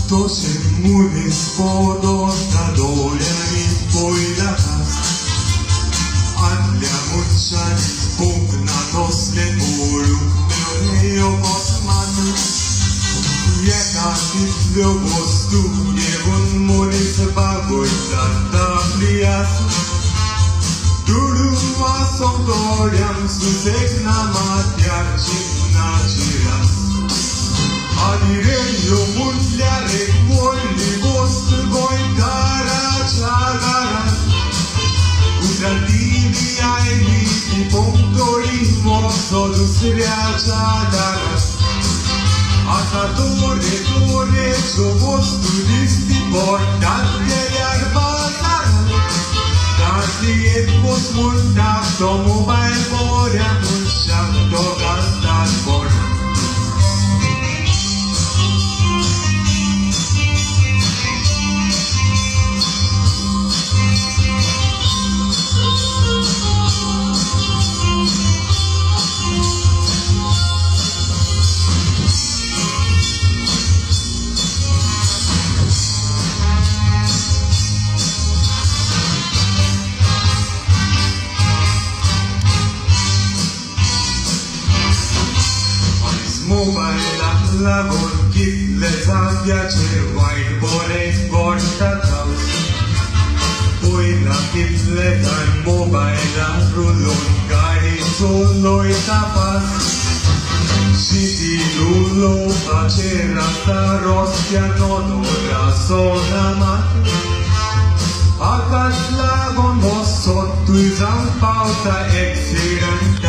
To się mówi spodoba dole mi pojla Adlia muchan pugna to sleporu Meo posman Jaka titlo postu Jevon moni se bagoj Tata plias Dulu masong toriam Susek na matyak Chimna chiras Adireño mundiale Molli vostri goitara Chagara Udratini ai liti Pontori Mosso Dusria Chagara Atatore Tore Somos turisti Portate Arbata Dati et vos mundato Mobile Borea Munshakto Gastat Borea Mobile la con kit le sa piace whiteboard porta poi la kit le dan mobile rulon gari solo e tapas City lulo face rasta rostia nodo rasona mat Akas la con bosso tu zampauta excellent